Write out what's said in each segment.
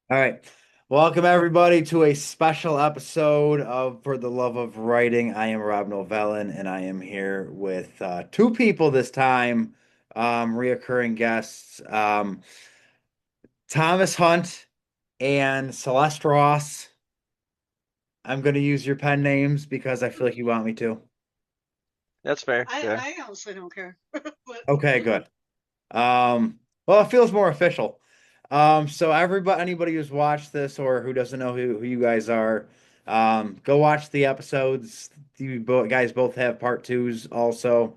All right. Welcome everybody to a special episode of For the Love of Writing. I am Rob Novellin and I am here with two people this time, reoccurring guests, Thomas Hunt and Celeste Ross. I'm going to use your pen names because I feel like you want me to. That's fair. I, Yeah. I honestly don't care. But Okay, good. Well, it feels more official. So everybody, anybody who's watched this or who doesn't know who you guys are, go watch the episodes. Guys both have part twos also.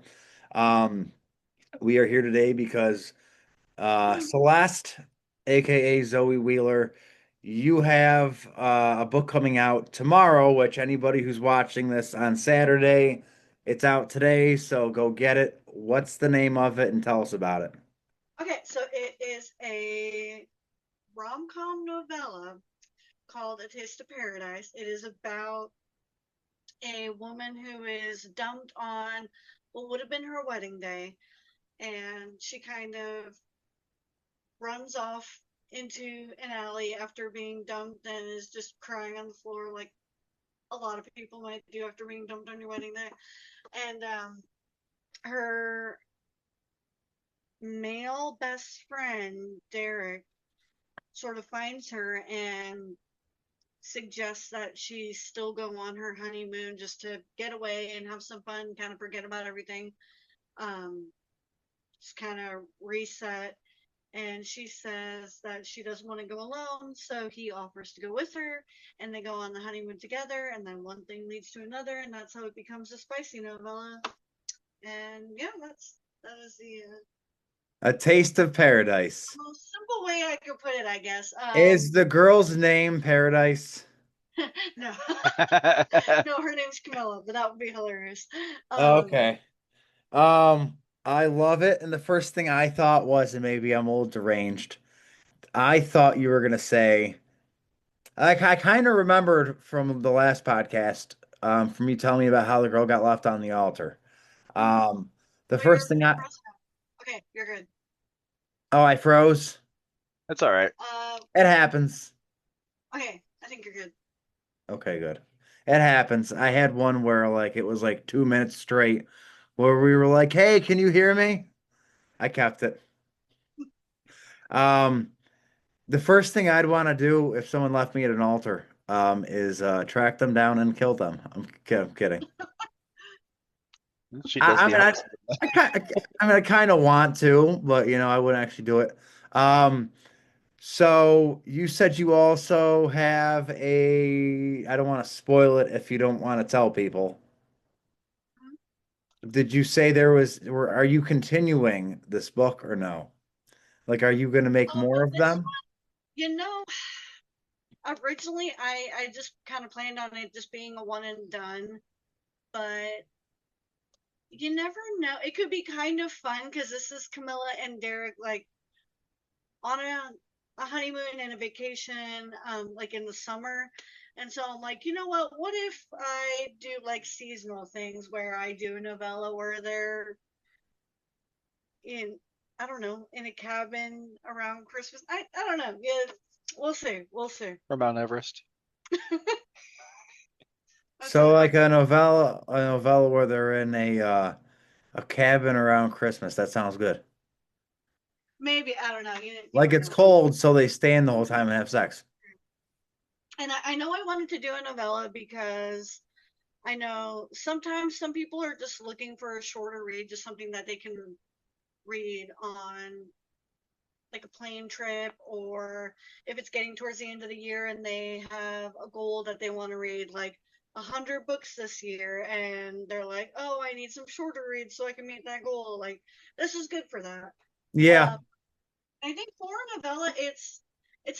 Um, we are here today because Celeste, aka Zoe Wheeler, you have a book coming out tomorrow, which anybody who's watching this on Saturday, it's out today, so go get it. What's the name of it and tell us about it? okay, so it is a rom-com novella called A Taste of Paradise. It is about a woman who is dumped on what would have been her wedding day, and she kind of runs off into an alley after being dumped and is just crying on the floor like a lot of people might do after being dumped on your wedding day. And her male best friend, Derek, sort of finds her and suggests that she still go on her honeymoon just to get away and have some fun, kind of forget about everything, um, just kind of reset. And she says that she doesn't want to go alone, so he offers to go with her, and they go on the honeymoon together. And then one thing leads to another, and that's how it becomes a spicy novella. And yeah, that is A Taste of Paradise. the most simple way I could put it, I guess. Is the girl's name Paradise? No, no, her name's Camilla, but that would be hilarious. Um, Okay. I love it. And the first thing I thought was, and maybe I'm a little deranged, I thought you were gonna say, I kind of remembered from the last podcast, from you telling me about how the girl got left on the altar. mhm. Um, the Oh, first thing you're I, pressing it. Okay, you're good. oh, I froze. That's all right. It happens. Okay, I think you're good. Okay, good. It happens. I had one where like it was like 2 minutes straight where we were like, "Hey, can you hear me?" I kept it. Um, the first thing I'd want to do if someone left me at an altar, is track them down and kill them. I'm kidding. She I, does I the mean, I, opposite. I kind of want to, but I wouldn't actually do it. Um, so you said you also have a, I don't want to spoil it if you don't want to tell people. Did you say are you continuing this book or no? Like, are you going to make more of This them? one, you know, originally I just kind of planned on it just being a one and done, but you never know. It could be kind of fun because this is Camilla and Derek like on a honeymoon and a vacation, like in the summer. And so I'm like, you know what if I do like seasonal things where I do a novella where they're in, I don't know, in a cabin around Christmas. I don't know. Yeah, we'll see. We'll see. From Mount Everest. That's how So it like goes. a novella where they're in a cabin around Christmas. That sounds good. Maybe, I don't know. You Like never it's know. cold, so they stand the whole time and have sex. And I know I wanted to do a novella because I know sometimes some people are just looking for a shorter read, just something that they can read on like a plane trip, or if it's getting towards the end of the year and they have a goal that they want to read like 100 books this year, and they're like, oh, I need some shorter reads so I can meet that goal. Like, this is good for that. Yeah. um I think for a novella, it's a,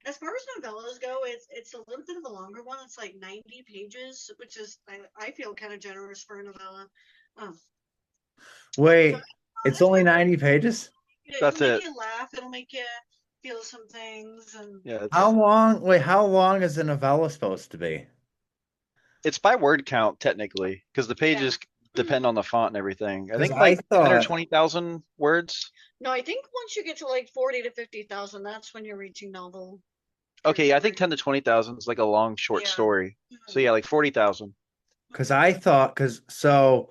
as far as novellas go, it's a little bit of a longer one. It's like 90 pages, which is I feel kind of generous for a novella. um so Wait, it's it's only fine. 90 pages? It'll That's make it. you laugh, it'll make you feel some things. And Yeah, How long? Wait, how long is a novella supposed to be? it's by word count technically, because the yeah, pages depend on the font and everything. I Because think I like 10 or thought, 20,000 words. No, I think once you get to like 40 to 50,000, that's when you're reaching novel Okay, yeah, I think territory. 10 to 20,000 is like a long short Yeah. story. So Mhm. yeah, like 40,000. because I thought, because so,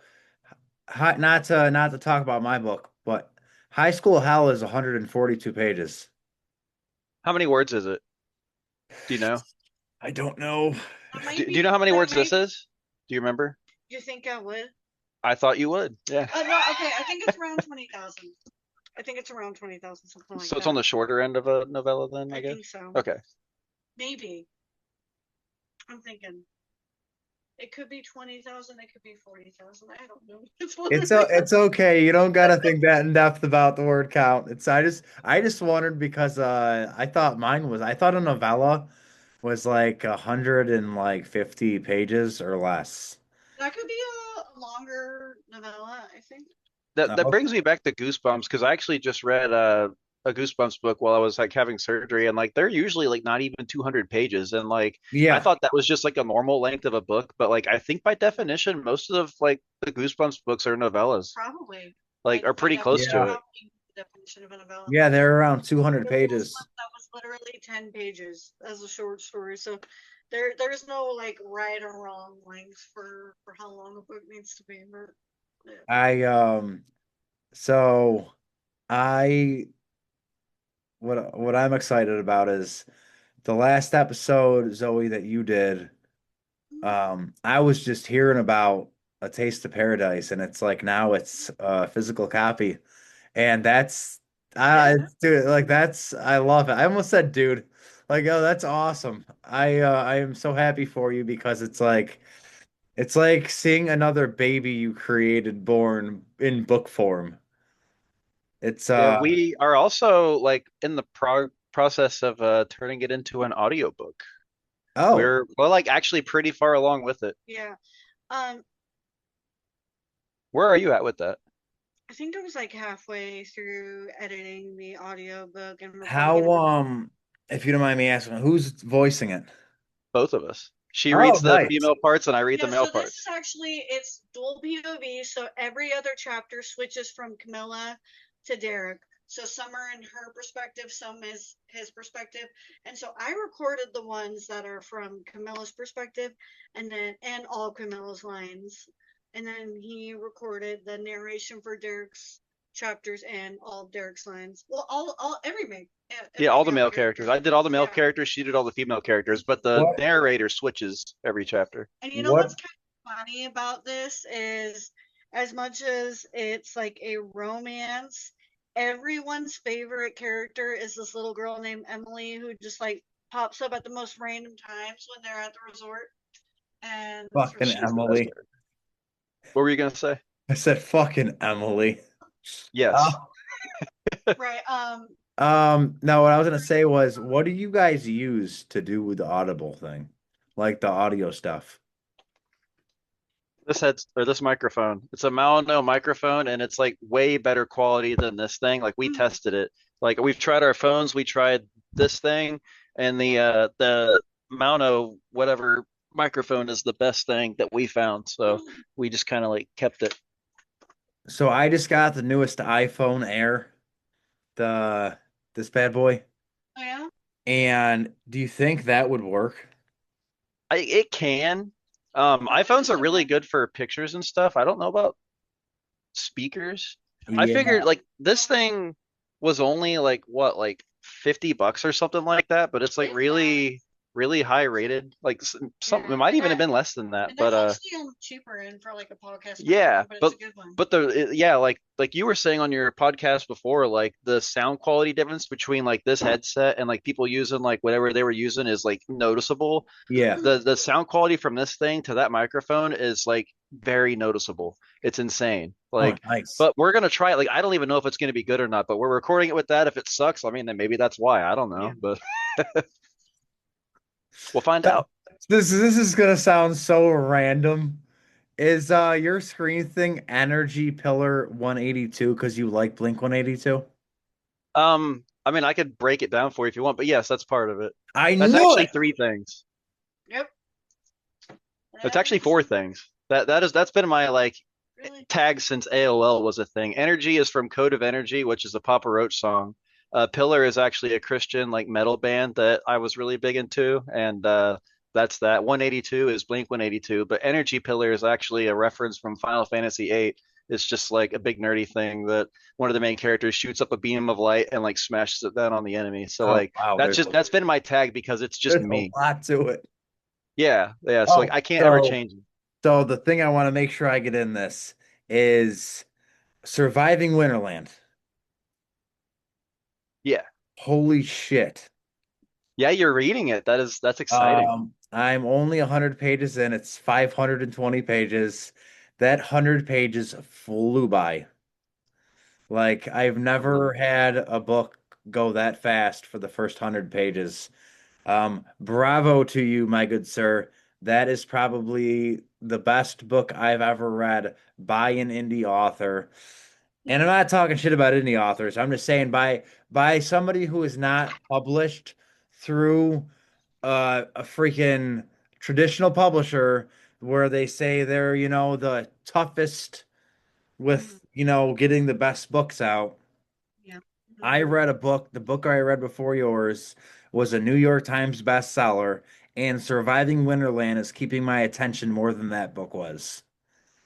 not to talk about my book, but High School Hell is 142 pages. How many words is it? Do you know? I don't know. That might Do you be, know how many that words might, this is? Do you remember? you think I would? I thought you would. Yeah. No, okay, I think it's around 20,000. I think it's around 20,000, something like So it's on that. the shorter end of a novella then, I I guess. think so. Okay. Maybe. I'm thinking. It could be 20,000, it could be 40,000. I don't know. It's literally It's okay. You don't gotta think that in depth about the word count. It's I just wondered because I thought a novella was like 150 pages or less. that could be a longer novella, I think. That Oh, brings me back to Goosebumps because I actually just read a Goosebumps book while I was like having surgery, and like they're usually like not even 200 pages, and like I yeah. thought that was just like a normal length of a book, but like I think by definition most of like the Goosebumps books are novellas, Probably. like are By pretty close definition, to Yeah. it. probably the definition of a novella. Yeah, they're around 200 There was pages. one that was literally 10 pages as a short story. So there's no like right or wrong length for how long a book needs to be. But, yeah. I so I what I'm excited about is the last episode, Zoe, that you did. I was just hearing about A Taste of Paradise, and it's like now it's a physical copy, and that's Yeah. dude, like I love it. I almost said, dude, like, oh, that's awesome. I am so happy for you because it's like seeing another baby you created born in book form. It's Yeah, we are also like in the process of turning it into an audiobook. oh, We're like actually pretty far along with it. Yeah. Um, Where are you at with that? I think I was like halfway through editing the audiobook and we're probably how gonna if you don't mind me asking, who's voicing it? Both of us. She Oh, reads the nice. female parts and I read the Yeah, male so this is parts. actually it's dual POV, so every other chapter switches from Camilla to Derek. So some are in her perspective, some is his perspective. And so I recorded the ones that are from Camilla's perspective and all Camilla's lines. And then he recorded the narration for Derek's chapters and all Derek's lines. Well, all Yeah, every all the male male character. characters. I did all the male Yeah. characters. She did all the female characters, but the What narrator switches every chapter. And you know what's what kind of funny about this is, as much as it's like a romance, everyone's favorite character is this little girl named Emily who just like pops up at the most random times when they're at the resort, and it's fucking really She's the best Emily. character. What were you gonna say? I said fucking Emily. Yes. Oh. right. No, what I was gonna say was, what do you guys use to do the Audible thing? Like the audio stuff? This heads or this microphone. It's a Malino microphone and it's like way better quality than this thing. Like we Mm, tested it. Like we've tried our phones, we tried this thing, and the Malino whatever microphone is the best thing that we found. So mm. we just kind of like kept it. So I just got the newest iPhone Air, the this bad boy. Oh, yeah. And do you think that would work? It can. Probably iPhones just are like really one. good for pictures and stuff. I don't know about speakers. I Yeah. figured like this thing was only like what, like $50 or something like that, but it's like If that. really high rated. Like some Yeah, it might even have been less than that, and but that's actually on the cheaper end for like a podcast yeah, microphone, but it's but a good one. yeah, like you were saying on your podcast before, like the sound quality difference between like this headset and like people using like whatever they were using is like noticeable. Yeah. The sound quality from this thing to that microphone is like very noticeable. It's insane. Oh, Like, nice. but we're gonna try it. Like, I don't even know if it's gonna be good or not, but we're recording it with that. If it sucks, I mean, then maybe that's why. I don't Yeah. know, but we'll find out. This is gonna sound so random. Is your screen thing Energy Pillar 182 because you like Blink 182? I mean, I could break it down for you if you want, but yes, that's part of it. I That's knew actually it. three things. Yep. It's That actually is four things. That's been my like Really? tags since AOL was a thing. Energy is from Code of Energy, which is a Papa Roach song. Pillar is actually a Christian like metal band that I was really big into, and that's that. 182 is Blink 182, but Energy Pillar is actually a reference from Final Fantasy 8. It's just like a big nerdy thing that one of the main characters shoots up a beam of light and like smashes it down on the enemy. So Oh like wow, that's been my tag because it's just there's a me. lot to it. Yeah, yeah. So like Oh, I can't ever so change it. so the thing I want to make sure I get in this is surviving Winterland. Yeah. Holy shit. Yeah, you're reading it. That's exciting. I'm only 100 pages in. It's 520 pages. That 100 pages flew by. Like I've Mhm. never had a book go that fast for the first 100 pages. Bravo to you, my good sir. That is probably the best book I've ever read by an indie author. And I'm not talking shit about indie authors. I'm just saying by somebody who is not published through a freaking traditional publisher where they say they're, the toughest Mm, with, getting the best books out. yeah. I Hmm. read a book, the book I read before yours was a New York Times bestseller, and Surviving Winterland is keeping my attention more than that book was.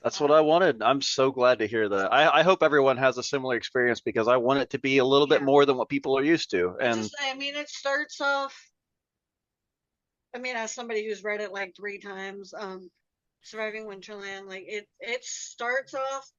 That's what I wanted. I'm so glad to hear that. I hope everyone has a similar experience because I want it to be a little bit Yeah. more than what people are used to. It And just, I mean, it starts off, I mean, as somebody who's read it like 3 times, Surviving Winterland, like it starts off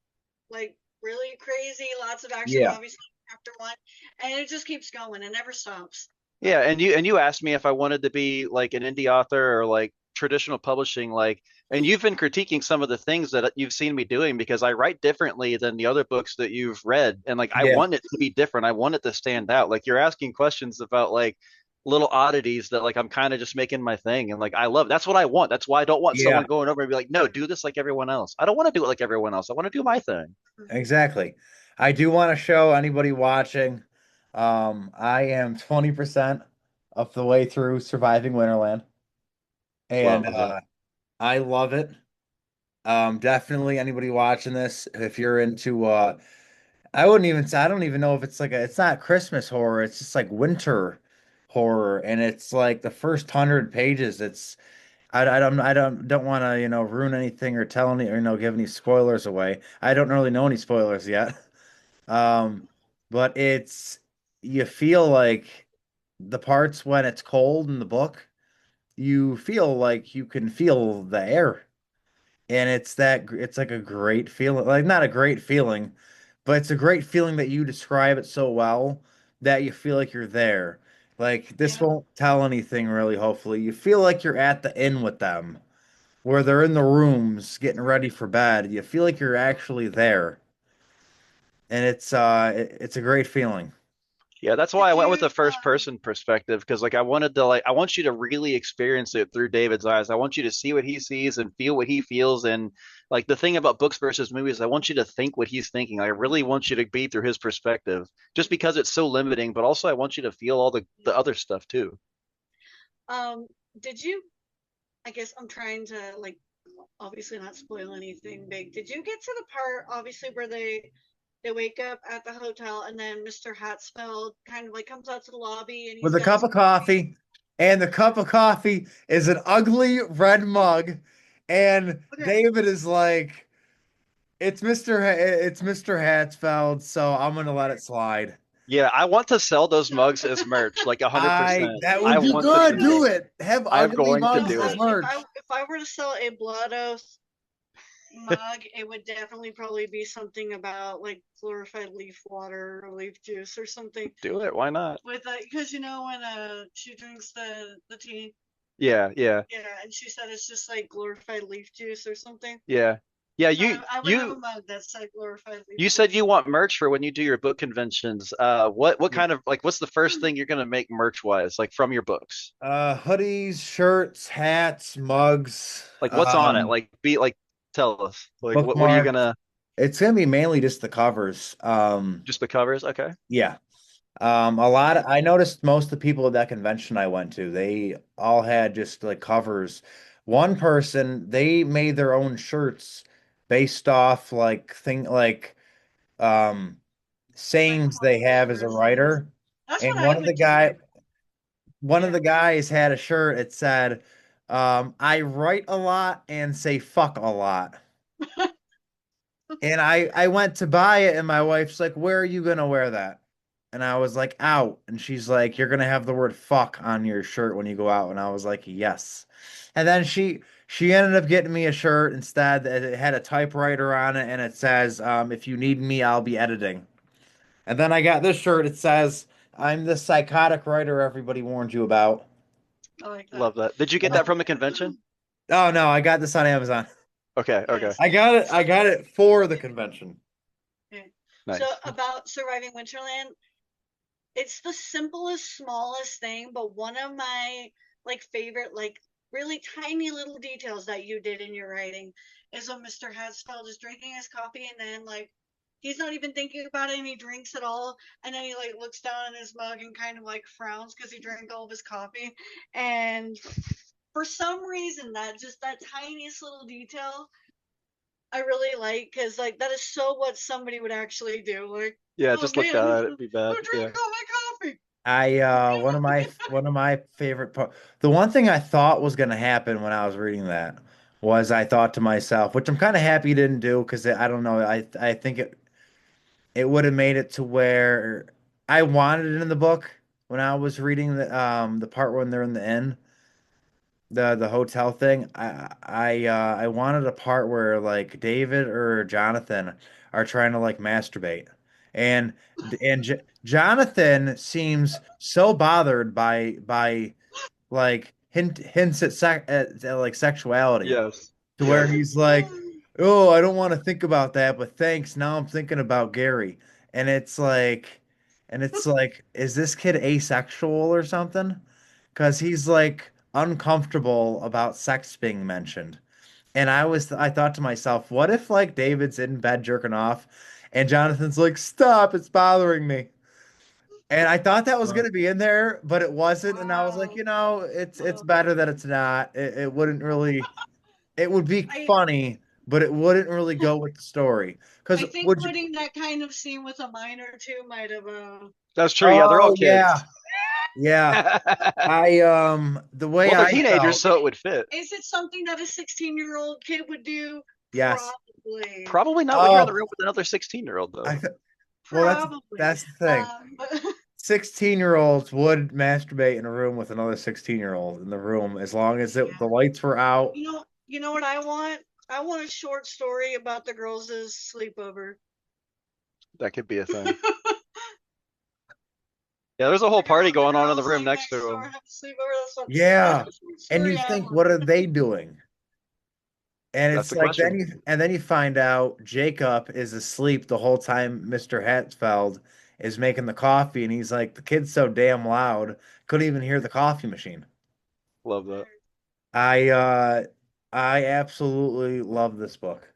like really crazy, lots of action, Yeah. obviously, chapter one, and it just keeps going. It never stops. yeah, and you asked me if I wanted to be like an indie author or like traditional publishing, like, and you've been critiquing some of the things that you've seen me doing because I write differently than the other books that you've read, and like I Yeah. want it to be different. I want it to stand out. Like you're asking questions about like little oddities that like I'm kind of just making my thing, and like I love. That's what I want. That's why I don't want Yeah, someone going over and be like, no, do this like everyone else. I don't want to do it like everyone else. I want to do my thing. exactly. I do want to show anybody watching. I am 20% of the way through Surviving Winterland, and Love it. I love it. Definitely anybody watching this, if you're into I don't even know if it's like it's not Christmas horror, it's just like winter horror, and it's like the first 100 pages. I don't want to, ruin anything or tell any or, give any spoilers away. I don't really know any spoilers yet. Um, but you feel like the parts when it's cold in the book, you feel like you can feel the air. And it's like a great feeling, like not a great feeling, but it's a great feeling that you describe it so well that you feel like you're there. Like this Yeah, won't tell anything really, hopefully. You feel like you're at the inn with them, where they're in the rooms getting ready for bed. You feel like you're actually there. And it's a great feeling. Yeah, that's why did I went with you the first person perspective because like I wanted to like I want you to really experience it through David's eyes. I want you to see what he sees and feel what he feels and like the thing about books versus movies, I want you to think what he's thinking. I really want you to be through his perspective just because it's so limiting, but also I want you to feel all the other stuff too. um did you, I guess I'm trying to like obviously not spoil anything big. Did you get to the part obviously where they wake up at the hotel and then Mr. Hatsfeld kind of like comes out to the lobby and With he's a got cup his of coffee, and the cup of coffee is an ugly red mug, and okay. David is like, it's Mr. Hatsfeld, so I'm gonna let it slide. Yeah, I want to sell those So mugs as merch, like 100%. That I would be want to good. do Do it. it. Have I'm ugly going to no, mugs do as it. merch. if I were to sell a Blood Oath mug, it would definitely probably be something about like glorified leaf water or leaf juice or something Do it. Why not? with because you know when she drinks the tea, Yeah, yeah. yeah, and she said it's just like glorified leaf juice or something. Yeah. Yeah, So you I would have a you mug that said glorified leaf you said juice. you want merch for when you do your book conventions. What kind of like what's the first thing you're gonna make merch wise, like from your books? Hoodies, shirts, hats, mugs, Like what's on it? Like be like tell us. Like what are you bookmarks. gonna It's gonna be mainly just the covers. just the covers? Okay. Yeah. I noticed most of the people at that convention I went to, they all had just like covers. One person, they made their own shirts based off like thing like um Like sayings they quotes have as a or things. writer. That's what And I would do. one of Yeah. the guys had a shirt. It said, I write a lot and say fuck a lot. And I went to buy it, and my wife's like, "Where are you gonna wear that?" And I was like, "Out." And she's like, "You're gonna have the word fuck on your shirt when you go out." And I was like, "Yes." And then she ended up getting me a shirt instead that it had a typewriter on it, and it says, "If you need me, I'll be editing." And then I got this shirt. It says, "I'm the psychotic writer everybody warned you about." I like that. Love that. Did you get that from a convention? Oh no, I got this on Amazon. Okay, okay. Yes. I got it. I got it for the convention. Okay. So Nice. about surviving Winterland, it's the simplest, smallest thing, but one of my like favorite, like really tiny little details that you did in your writing is when Mr. Hatzfeld is drinking his coffee and then like he's not even thinking about it and he drinks it all and then he like looks down at his mug and kind of like frowns because he drank all of his coffee and for some reason that just that tiniest little detail I really like because like that is so what somebody would actually do. Like, Yeah, oh just look man, down at it, who be bad. drank Yeah. all my coffee? I one of my favorite part the one thing I thought was gonna happen when I was reading that was I thought to myself, which I'm kind of happy you didn't do because I don't know, I think it would have made it to where I wanted it in the book when I was reading the part when they're in the inn, the hotel thing. I wanted a part where like David or Jonathan are trying to like masturbate. And Jonathan seems so bothered by like hints at, like sexuality Yes. to where Yes. he's like, "Oh, I don't want to think about that, but thanks. Now I'm thinking about Gary." And it's like, is this kid asexual or something? Because he's like uncomfortable about sex being mentioned. And I thought to myself, what if like David's in bed jerking off and Jonathan's like, "Stop, it's bothering me." And I thought that was gonna be in there, but it wasn't. And I was like, Wow. it's better that it's not. It wouldn't really. It would be I funny, but it wouldn't really go with the story. Because I think would you? putting that kind of scene with a minor too might have That's true. Yeah, they're all Oh kids. yeah, yeah. The way Well, they're I teenagers, felt, so it would fit. is it something that a 16-year-old kid would do? yes. Probably. Probably not when you're in the Oh, room with another 16-year-old, though. I th well, Probably. that's the thing. But 16-year-olds would masturbate in a room with another 16-year-old in the room as long as the yeah. lights were out. You know what I want? I want a short story about the girls' sleepover. That could be a thing. Yeah, there's a whole party The going on in the girls room like next next to door him. have a sleepover. That's Yeah. the short And story you I think, want. what are they doing? And That's it's the like question. then you find out Jacob is asleep the whole time Mr. Hatzfeld is making the coffee, and he's like, the kid's so damn loud, couldn't even hear the coffee machine. Love that. I uh I absolutely love this book.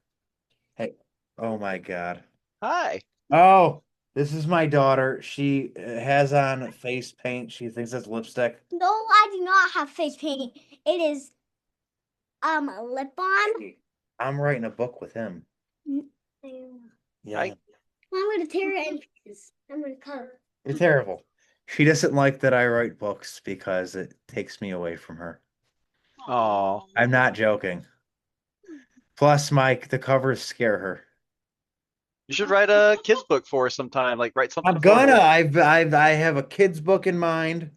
Hey, oh my God. Hi. Oh, this is my daughter. She has on face paint. She thinks it's lipstick. No, I do not have face paint. It is lip balm. I'm writing a book with him. Yeah. Hi. I'm gonna tear it in pieces. I'm gonna color. It's terrible. She doesn't like that I write books because it takes me away from her. Oh, I'm not joking. Plus, Mike, the covers scare her. you should write a kids book for her sometime. Like write something I'm for gonna. her. I have a kids book in mind,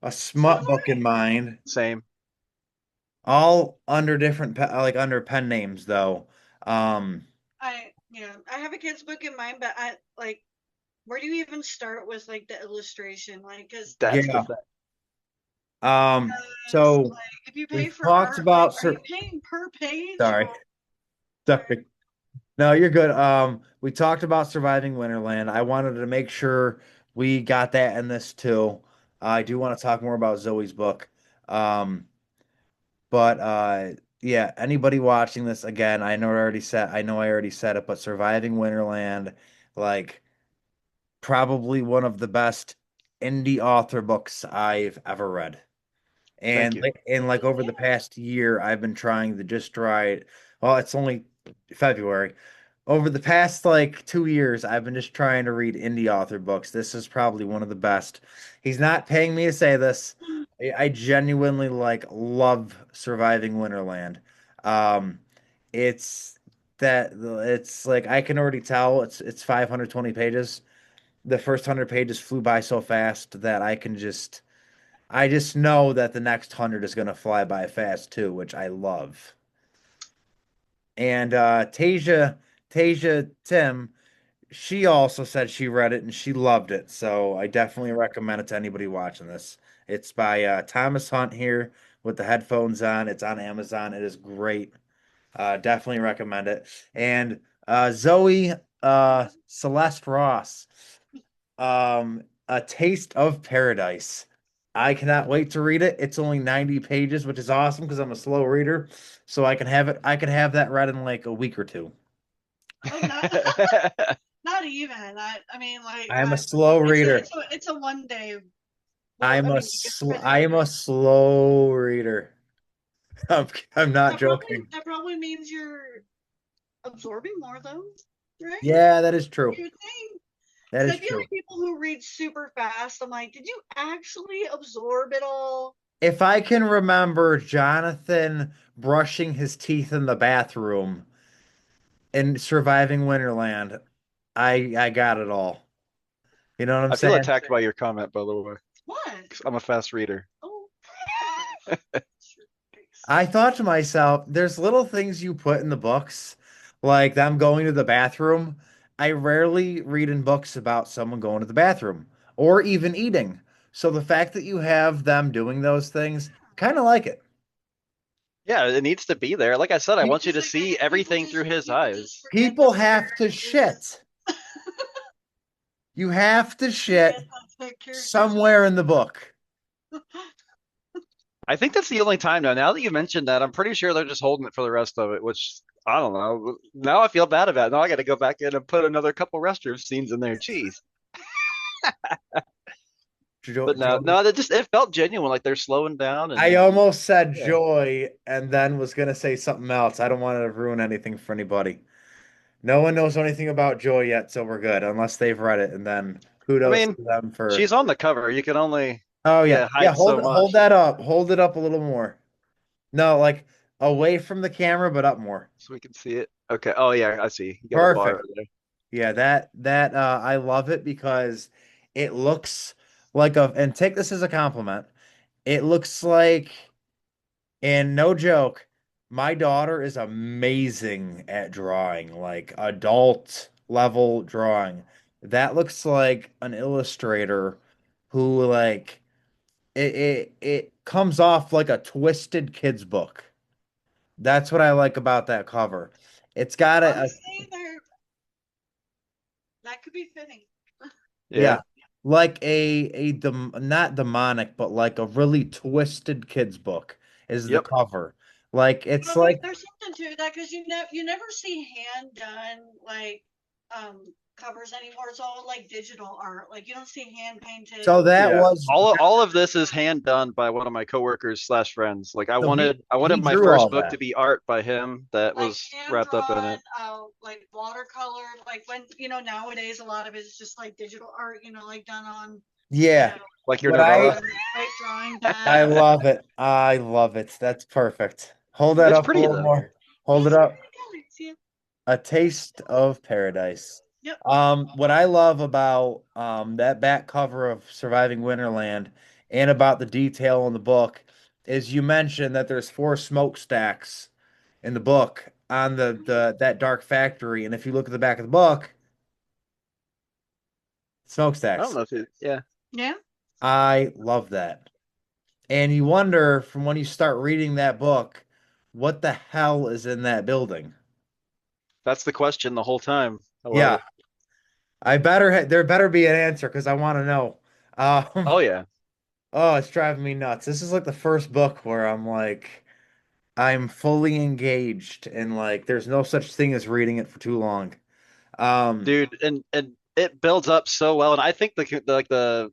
a smut book in mind, Same. all under different like under pen names though. I have a kid's book in mind, but I like where do you even start with like the illustration? Like, That's the Yeah. thing. So like if you pay we've for talked art, like about are you paying per page sorry, or sorry. No, you're good. We talked about surviving Winterland. I wanted to make sure we got that in this too. I do want to talk more about Zoe's book. Um, but yeah, anybody watching this again, I know I already said it, but Surviving Winterland, like probably one of the best indie author books I've ever read. Thank you. And like over the past year, I've been trying to just write. Well, it's only February. Over the past like 2 years, I've been just trying to read indie author books. This is probably one of the best. He's not paying me to say this. I genuinely like love Surviving Winterland. Um, it's it's like I can already tell it's 520 pages. The first 100 pages flew by so fast that I just know that the next 100 is gonna fly by fast too, which I love. And Tasia Tim, she also said she read it and she loved it. So I definitely recommend it to anybody watching this. It's by Thomas Hunt here with the headphones on. It's on Amazon. It is great. Definitely recommend it. And Zoe Celeste Ross, A Taste of Paradise. I cannot wait to read it. It's only 90 pages, which is awesome because I'm a slow reader. So I could have that read in like a week or two. Oh, not not even. I mean, like, I am a slow reader. it's a one day. Well, I'm I a mean, you get sl through I it. am a slow reader. I'm not joking. That probably means you're absorbing more though, right? Yeah, that is true. You think? That Because is I feel true. like people who read super fast, I'm like, did you actually absorb it all? If I can remember Jonathan brushing his teeth in the bathroom and surviving Winterland, I got it all. You know what I'm I feel saying? attacked by your comment, by the way. What? 'Cause I'm a fast reader. Oh, I thought to myself, there's little things you put in the books, like them going to the bathroom. I rarely read in books about someone going to the bathroom or even eating. So the fact that you have them doing those things, kind of like it. Yeah, it needs to be there. Like I said, I Pe- want you to see everything through his people just eyes. forget People that have to characters. shit. You have to Forget shit that characters. somewhere in the book. I think that's the only time now. Now that you mentioned that, I'm pretty sure they're just holding it for the rest of it, which I don't know. Now I feel bad about it. Now I got to go back in and put another couple restroom scenes in there. Jeez. But no, Joy. no, that just it felt genuine, like they're slowing down I and almost said yeah. joy and then was gonna say something else. I don't want to ruin anything for anybody. No one knows anything about Joy yet, so we're good, unless they've read it, and then I kudos mean, to them for. she's on the cover. You can only Oh yeah, yeah yeah. hide so Hold much. that up. Hold it up a little more. No, like away from the camera, but up more. So we can see it. Okay. Oh yeah, I see. You got a bar Perfect. over there. Yeah, that I love it because it looks like a, and take this as a compliment. It looks like, and no joke, my daughter is amazing at drawing, like adult level drawing. That looks like an illustrator who like it comes off like a twisted kid's book. That's what I like about that cover. It's got Honestly, that could be fitting. yeah, Yeah. like not demonic, but like a really twisted kid's book is the Yep. cover. Like it's Well, like there's something to that because you never see hand done like covers anymore. It's all like digital art. Like you don't see hand painted. so that Yeah. was All of this is hand done by one of my coworkers slash friends. Like so I he wanted my drew all first book that. to be art by him that Like was hand wrapped up in drawn, it. like watercolor. Like when nowadays a lot of it is just like digital art. Like done on you Yeah. know Like your What novella. like drawing I pad. love it. I love it. That's perfect. Hold that It's up a pretty little though. more. Hold it It's up. pretty good. See it? A Taste of Paradise. Yep. What I love about that back cover of Surviving Winterland and about the detail in the book is you mentioned that there's four smokestacks in the book on the that dark factory, and if you look at the back of the book, I don't smokestacks. know if it yeah. Yeah. I love that. And you wonder from when you start reading that book, what the hell is in that building? That's the question the whole time. I love Yeah, it. there better be an answer because I want to know. Oh yeah. Oh, it's driving me nuts. This is like the first book where I'm like, I'm fully engaged and like, there's no such thing as reading it for too long. Um, Dude, and it builds up so well and I think like the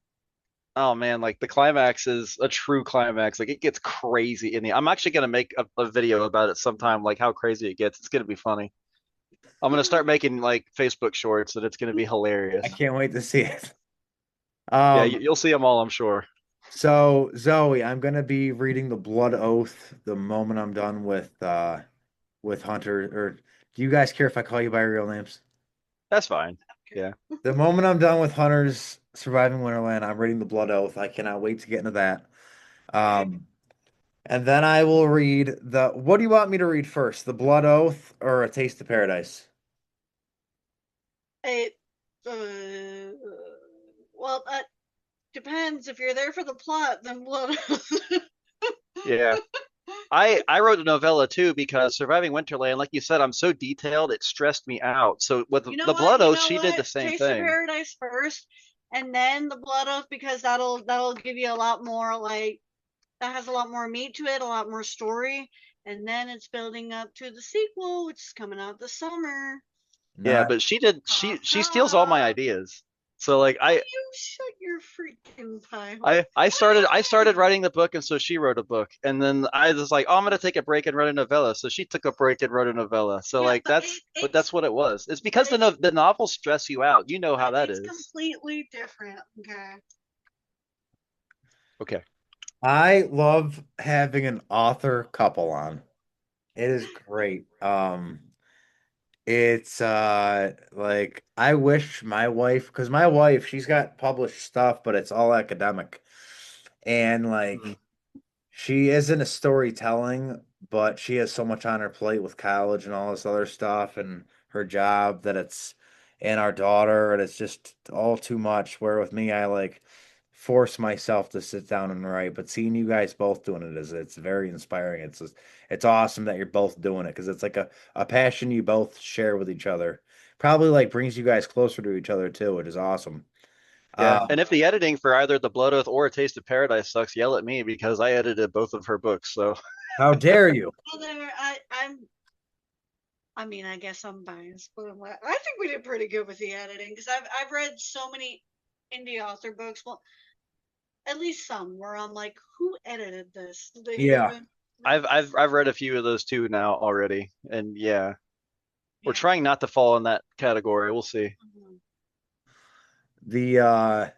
oh man, like the climax is a true climax. Like it gets crazy in the I'm actually gonna make a video about it sometime, like how crazy it gets. It's gonna be funny. I'm gonna start making like Facebook shorts, and it's gonna be I hilarious. can't wait to see it. Yeah, Um, you'll see them all, I'm sure. so Zoe, I'm gonna be reading the Blood Oath the moment I'm done with Hunter. Or do you guys care if I call you by your real names? That's fine. Okay. Yeah. The moment I'm done with Hunter's Surviving Winterland, I'm reading the Blood Oath. I cannot wait to get into that. Okay. And then I will read the. What do you want me to read first? The Blood Oath or A Taste of Paradise? It, uh, well, that depends. If you're there for the plot, then blood. Yeah. I wrote a novella too because Surviving Winterland, like you said, I'm so detailed, it stressed me out. So with You know the what? Blood You Oath, know she did what? the same Taste of thing. Paradise first, and then the Blood Oath because that'll give you a lot more like that has a lot more meat to it, a lot more story, and then it's building up to the sequel, which is coming out this summer. Yeah, Not. but she did Ha she steals all my ha! ideas. So like Will you shut your freaking pie hole? I started writing the book, and so she wrote a book, and then I was like, oh, I'm gonna take a break and write a novella. So she took a break and wrote a novella. So Yeah, like but it, but that's it's what it was. It's but because it's the novels stress you out. You know how but that it's is. completely different. Okay. Okay. I love having an author couple on. It is great. It's like I wish my wife, because my wife, she's got published stuff, but it's all academic. And Mm. like she isn't a storytelling, but she has so much on her plate with college and all this other stuff and her job that it's and our daughter, and it's just all too much. Where with me, I like force myself to sit down and write. But seeing you guys both doing it is it's very inspiring. It's awesome that you're both doing it because it's like a passion you both share with each other. Probably like brings you guys closer to each other too, which is awesome. Yeah, Uh, and if the editing for either The Blood Oath or A Taste of Paradise sucks, yell at me because I edited both of her books. So how dare you? Well, there, I mean, I guess I'm biased, but I think we did pretty good with the editing because I've read so many indie author books. Well, at least some where I'm like, who edited this? Did they Yeah. even? I've read a few of those too now already, and yeah, we're Yeah. trying not to fall in that category. We'll see. Mhm. The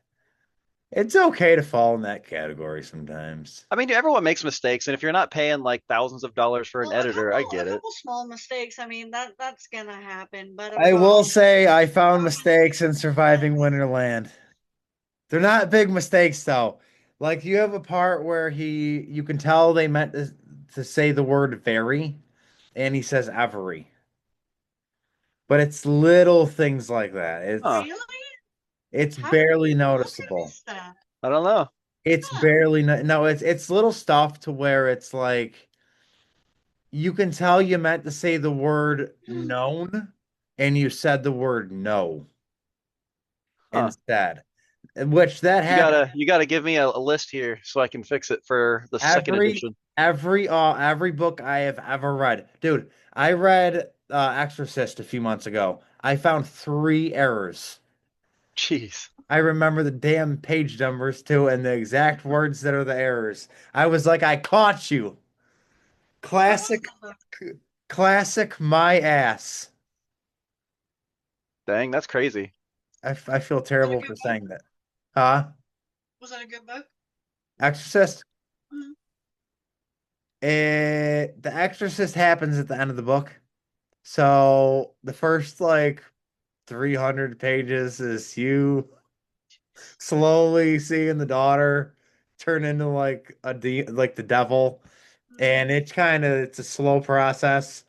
it's okay to fall in that category sometimes. I mean, everyone makes mistakes, and if you're not paying like thousands of dollars for an Well, editor, I a get it. couple small mistakes. I mean, that's gonna happen, but I will overall, say I found mistakes in that's surviving Winterland. They're not big mistakes though. Like you have a part where you can tell they meant to say the word very, and he says every. But it's little things like that. Huh? really. It's barely How could I noticeable. miss that? I don't know. It's Huh. barely no, it's little stuff to where it's like you can tell you meant to say the word known and you said the word no Huh? instead. Which that happened You gotta give me a list here so I can fix it for the second every edition. every book I have ever read. Dude, I read Exorcist a few months ago. I found three errors. Jeez. I remember the damn page numbers too and the exact words that are the errors. I was like, I caught you. What was Classic, the book? classic my ass. Dang, that's crazy. I feel Was it a terrible good for book? saying that. Huh? Was it a good book? Exorcist? Mhm. The Exorcist happens at the end of the book. So the first like 300 pages is you slowly seeing the daughter turn into like like the devil, Mhm. and it's a slow process,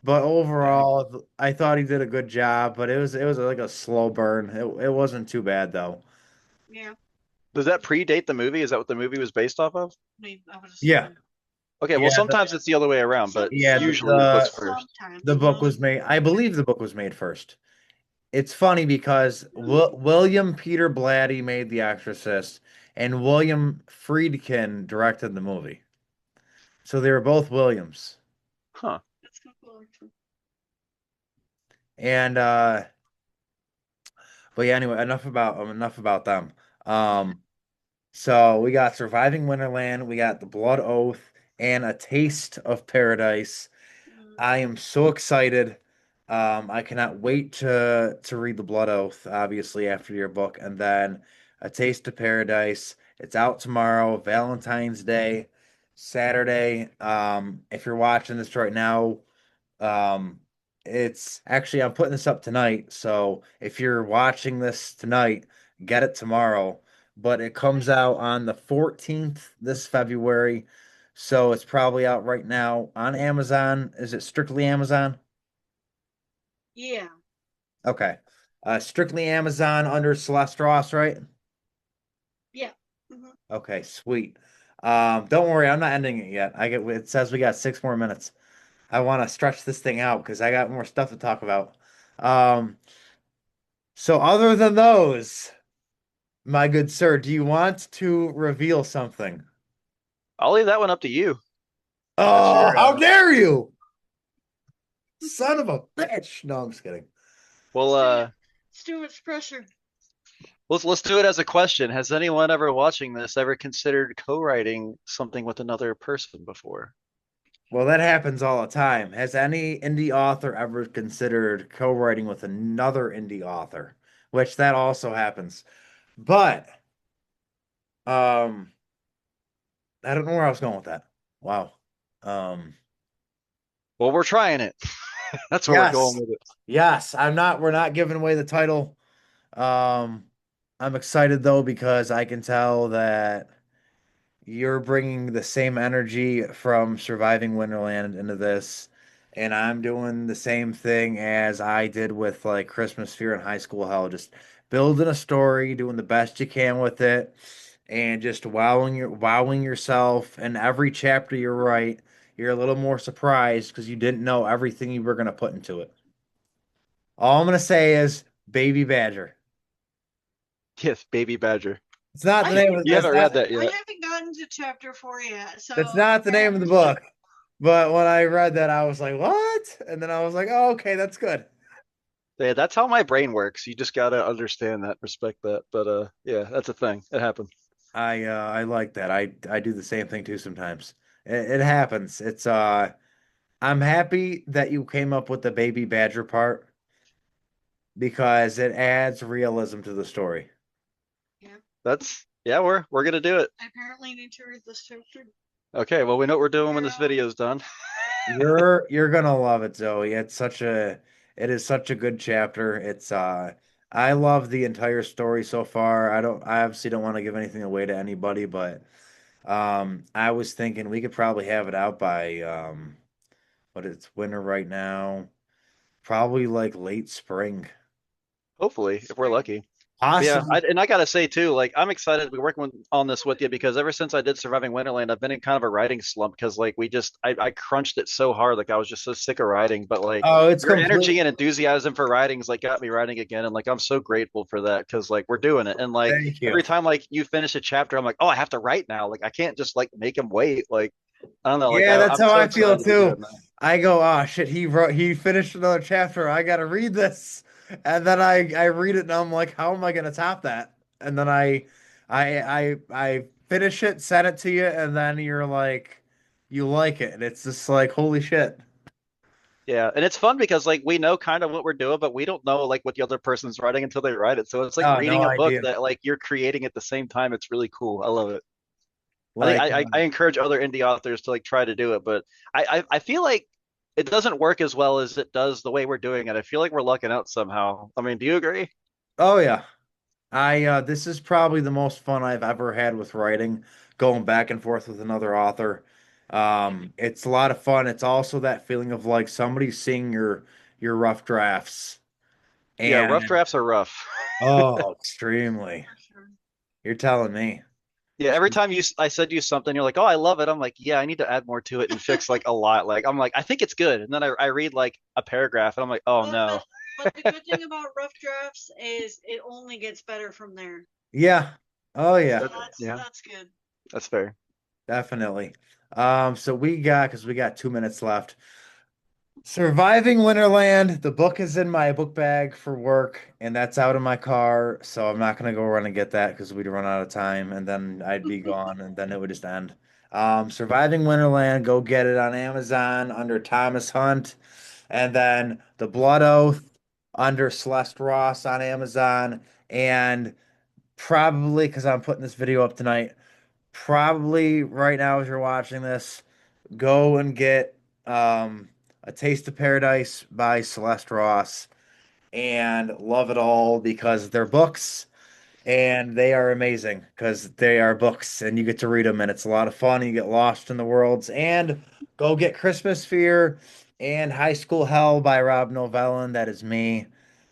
but Dang. overall I thought he did a good job, but it was like a slow burn. It wasn't too bad though. Yeah, Does that predate the movie? Is that what the movie was based off of? I would Yeah. assume. Okay, well Yeah, sometimes it's the other way around, but yeah, usually the book's first. the Sometimes book most. was made. I believe the book was made first. It's funny because William Peter Blatty made The Exorcist and William Friedkin directed the movie. So they were both Williams. Huh. That's kind of cool, actually. And but yeah, anyway, enough about them. Um so we got Surviving Winterland, we got The Blood Oath and A Taste of Paradise. Mm. I am so excited. I cannot wait to read The Blood Oath, obviously, after your book, and then A Taste of Paradise. It's out tomorrow, Valentine's Day, Saturday. If you're watching this right now, um, it's actually I'm putting this up tonight, so if you're watching this tonight, get it tomorrow. But it comes out on the 14th this February, so it's probably out right now on Amazon. Is it strictly Amazon? Yeah. Okay. Strictly Amazon under Celeste Ross, right? Yeah. Hmm. Okay, sweet. Don't worry, I'm not ending it yet. It says we got 6 more minutes. I want to stretch this thing out because I got more stuff to talk about. Um, so other than those, my good sir, do you want to reveal something? I'll leave that one up to you. That's Oh, your how dare you! Son of a bitch. No, I'm just kidding. well Stuart's pressure. let's do it as a question. Has anyone ever watching this ever considered co-writing something with another person before? Well, that happens all the time. Has any indie author ever considered co-writing with another indie author? Which that also happens. But um I don't know where I was going with that. Wow. Um Well, we're trying it. That's where we're going yes. with it. Yes, we're not giving away the title. Um I'm excited though because I can tell that you're bringing the same energy from Surviving Winterland into this, and I'm doing the same thing as I did with like Christmas Fear in High School Hell, just building a story, doing the best you can with it, and just wowing yourself. And every chapter you write, you're a little more surprised because you didn't know everything you were gonna put into it. All I'm gonna say is Baby Badger. Yes, Baby Badger. It's not the name of You it's haven't not read that I yet. haven't gotten to chapter 4 yet, that's so not the name of the book. But when I read that, I was like, "What?" And then I was like, "Oh, okay, that's good." Yeah, that's how my brain works. You just gotta understand that, respect that. But yeah, that's a thing. It happened. I like that. I do the same thing too sometimes. It happens. I'm happy that you came up with the baby badger part because it adds realism to the story. yeah, That's yeah, we're gonna do it. I apparently need to read this chapter. Okay, well we know what we're doing when Figure this out. video is done. You're gonna love it, Zoe. It is such a good chapter. I love the entire story so far. I obviously don't want to give anything away to anybody, but I was thinking we could probably have it out by but it's winter right now. Probably like late spring. Hopefully, if we're Spring. lucky. But yeah, Possibly. and I gotta say too, like I'm excited to be working on this with you because ever since I did Surviving Winterland, I've been in kind of a writing slump because like I crunched it so hard, like I was just so sick of writing. But like Oh, it's your complete. energy and enthusiasm for writing's like got me writing again, and like I'm so grateful for that because like we're doing it, and like Thank you. every time like you finish a chapter, I'm like, oh, I have to write now. Like I can't just like make him wait. Like I don't know, like Yeah, that's I'm how so I feel excited to be doing too. that. I go, oh shit, he finished another chapter. I gotta read this. And then I read it and I'm like, how am I gonna top that? And then I finish it, send it to you, and then you're like, you like it. And it's just like, holy shit. Yeah, and it's fun because like we know kind of what we're doing, but we don't know like what the other person's writing until they write it. So it's like Oh, no reading a book idea. that like you're creating at the same time. It's really cool. I love it. I think Like, I encourage other indie authors to like try to do it, but I feel like it doesn't work as well as it does the way we're doing it. I feel like we're lucking out somehow. I mean, do you agree? oh yeah. I This is probably the most fun I've ever had with writing, going back and forth with another author. Yeah. It's a lot of fun. It's also that feeling of like somebody seeing your rough drafts. Yeah, rough And drafts are rough. oh, extremely. For sure. You're telling me. Yeah, every time I said you something, you're like, "Oh, I love it." I'm like, "Yeah, I need to add more to it and fix like a lot." Like I'm like, "I think it's good," and then I read like a paragraph, and I'm like, "Oh Well, no." but the good thing about rough drafts is it only gets better from there. Yeah. Oh yeah, So That, that's yeah, that's good. that's fair. definitely. So because we got 2 minutes left. Surviving Winterland. The book is in my book bag for work, and that's out in my car. So I'm not gonna go run and get that because we'd run out of time, and then I'd be gone, and then it would just end. Surviving Winterland. Go get it on Amazon under Thomas Hunt. and then The Blood Oath under Celeste Ross on Amazon, and probably because I'm putting this video up tonight, probably right now as you're watching this, go and get A Taste of Paradise by Celeste Ross and Love It All because they're books and they are amazing because they are books and you get to read them and it's a lot of fun. You get lost in the worlds and go get Christmas Fear and High School Hell by Rob Novellin. That is me.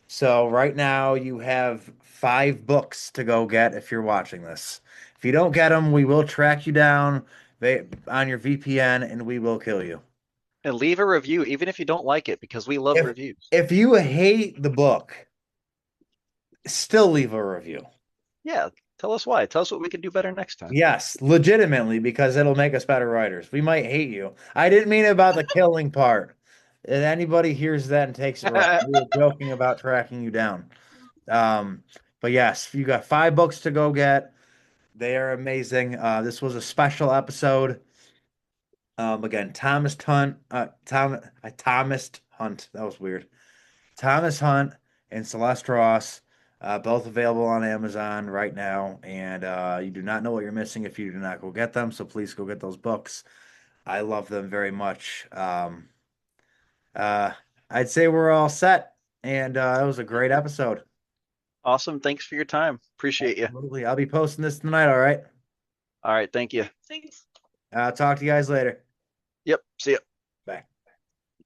So right now you have 5 books to go get if you're watching this. If you don't get them, we will track you down on your VPN and we will kill you. And leave a review, even if you don't like it, because we love If reviews. if you hate the book, still leave a review. Yeah, tell us why. Tell us what we can do better next time. Yes, legitimately, because it'll make us better writers. We might hate you. I didn't mean about the killing part. If anybody hears that and takes it wrong, we were joking about tracking you down. Um, but yes, you got 5 books to go get. They are amazing. This was a special episode. Again, Thomas Hunt. That was weird. Thomas Hunt and Celeste Ross, both available on Amazon right now. And you do not know what you're missing if you do not go get them. So please go get those books. I love them very much. Uh, I'd say we're all set. And it was a great episode. Awesome. Thanks for your time. Appreciate you. Absolutely. I'll be posting this tonight. All right. All right. Thank you. Thanks. Talk to you guys later. Yep. See ya.